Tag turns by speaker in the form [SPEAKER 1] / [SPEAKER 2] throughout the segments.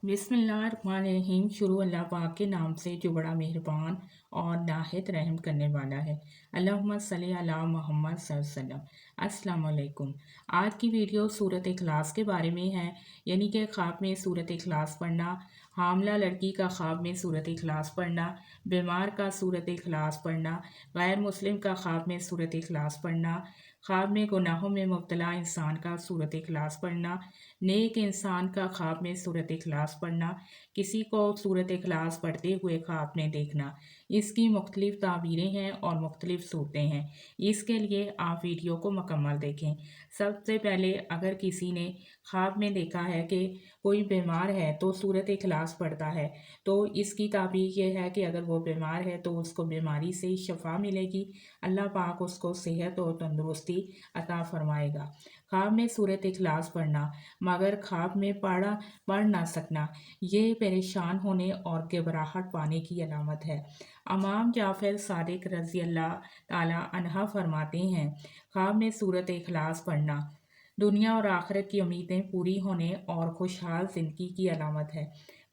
[SPEAKER 1] बिस्मिल्लाहिर्रहमानिर्रहीम। शुरू अल्लाह पाक के नाम से जो बड़ा मेहरबान और नाहित रहम करने वाला है। अल्लाहुम्मा सल्ली अला मुहम्मद सल्लल्लाहु अलैहि वसल्लम। अस्सलाम वालेकुम। आज की वीडियो सूरत इखलास के बारे में है, यानी कि ख्वाब में सूरत इखलास पढ़ना, हामला लड़की का ख्वाब में सूरत इखलास पढ़ना, बीमार का सूरत इखलास पढ़ना, गैर मुस्लिम का ख्वाब में सूरत इखलास पढ़ना, ख्वाब में गुनाहों में मुब्तला इंसान का सूरत इखलास पढ़ना, नेक इंसान का ख्वाब में सूरत इखलास पढ़ना, किसी को सूरत इखलास पढ़ते हुए ख्वाब में देखना। इसकी मुख्तलिफ ताबीरें हैं और मुख्तलिफ सूरतें हैं। इसके लिए आप वीडियो को मुकम्मल देखें। सबसे पहले अगर किसी ने ख्वाब में देखा है कि कोई बीमार है तो सूरत इखलास पढ़ता है, तो इसकी ताबीर ये है कि अगर वो बीमार है तो उसको बीमारी से शफा मिलेगी, अल्लाह पाक उसको सेहत और तंदुरुस्ती अता फरमाएगा। ख्वाब में सूरत इखलास पढ़ना मगर ख्वाब में पढ़ ना सकना, ये परेशान होने और घबराहट पाने की अलामत है। इमाम जाफ़र सादिक रज़ी अल्लाह ताला अन्हा फरमाते हैं, ख्वाब में सूरत इखलास पढ़ना दुनिया और आखिरत की उम्मीदें पूरी होने और खुशहाल ज़िंदगी की अलामत है।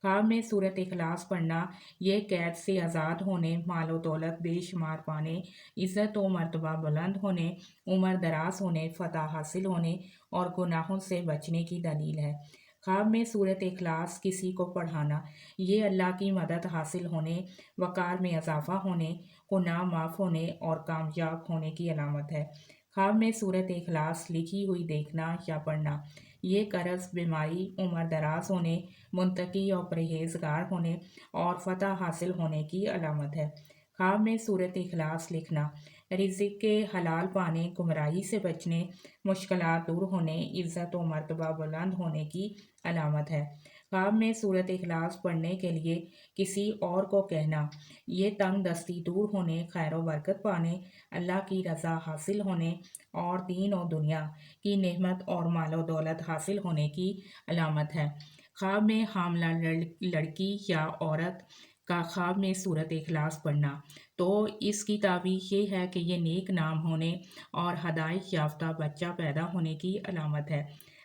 [SPEAKER 1] ख्वाब में सूरत इखलास पढ़ना ये कैद से आज़ाद होने, माल व दौलत बेशुमार पाने, इज़्ज़त व मर्तबा बुलंद होने, उम्र दराज होने, फ़तह हासिल होने और गुनाहों से बचने की दलील है। ख्वाब में सूरत इखलास किसी को पढ़ाना ये अल्लाह की मदद हासिल होने, वक़ार में इजाफ़ा होने, गुनाह माफ़ होने और कामयाब होने की अलामत है। ख्वाब में सूरत इखलास लिखी हुई देखना या पढ़ना ये कर्ज़, बीमारी, उम्र दराज होने, मुत्तकी और परहेज़गार होने और फ़तह हासिल होने की अलामत है। ख्वाब में सूरत इखलास लिखना रिज़्क़ के हलाल पाने, गुमराही से बचने, मुश्किलात दूर होने, इज़्ज़त व मर्तबा बुलंद होने की अलामत है। ख्वाब में सूरत इखलास पढ़ने के लिए किसी और को कहना ये तंग दस्ती दूर होने, खैर व बरकत पाने, अल्लाह की रज़ा हासिल होने और दीन और दुनिया की नेमत और माल व दौलत हासिल होने की अलामत है। ख्वाब में हामला लड़की या औरत का ख्वाब में सूरत इखलास पढ़ना, तो इसकी ताबीर ये है कि ये नेक नाम होने और हदायत याफ्ता बच्चा पैदा होने की अलामत है।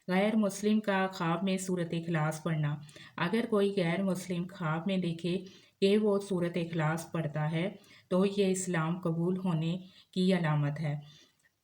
[SPEAKER 1] गैर मुस्लिम का ख्वाब में सूरत इखलास पढ़ना, अगर कोई गैर मुस्लिम ख्वाब में देखे कि वो सूरत इखलास पढ़ता है तो ये इस्लाम कबूल होने की अलामत है।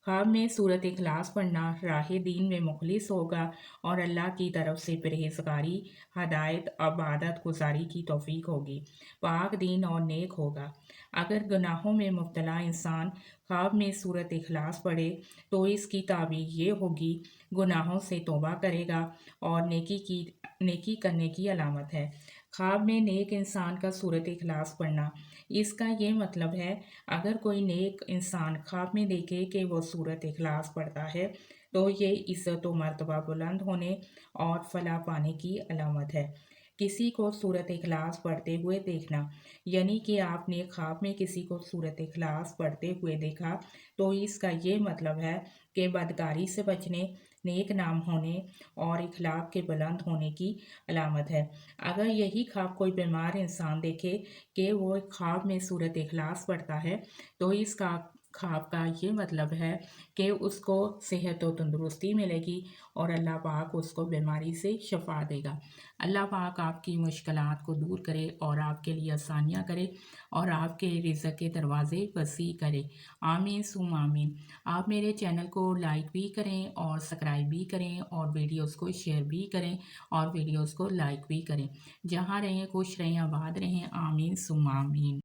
[SPEAKER 1] ख्वाब में सूरत इखलास पढ़ना राह दीन में मुखलिस होगा और अल्लाह की तरफ से परहेज़गारी, हदायत, इबादत गुजारी की तौफीक होगी, पाक दीन और नेक होगा। अगर गुनाहों में मुब्तला इंसान ख्वाब में सूरत इखलास पढ़े तो इसकी ताबीर ये होगी, गुनाहों से तौबा करेगा और नेकी करने की अलामत है। ख्वाब में नेक इंसान का सूरत इखलास पढ़ना, इसका ये मतलब है अगर कोई नेक इंसान ख्वाब में देखे कि वो सूरत इखलास पढ़ता है तो ये इज़्ज़त व मर्तबा बुलंद होने और फलाह पाने की अलामत है। किसी को सूरत इखलास पढ़ते हुए देखना, यानी कि आपने ख्वाब में किसी को सूरत इखलास पढ़ते हुए देखा तो इसका ये मतलब है कि बदकारी से बचने, नेक नाम होने और इखलाक के बुलंद होने की अलामत है। अगर यही ख्वाब कोई बीमार इंसान देखे कि वो ख्वाब में सूरत इखलास पढ़ता है तो इसका ख्वाब का ये मतलब है कि उसको सेहत और तंदुरुस्ती मिलेगी और अल्लाह पाक उसको बीमारी से शफा देगा। अल्लाह पाक आपकी मुश्किलात को दूर करे और आपके लिए आसानियाँ करे और आपके रिज़्क़ के दरवाज़े वसी करे। आमीन सुम आमीन। आप मेरे चैनल को लाइक भी करें और सब्सक्राइब भी करें और वीडियोस को शेयर भी करें और वीडियोस को लाइक भी करें। जहाँ रहें खुश रहें, आबाद रहें। आमीन सुम आमीन।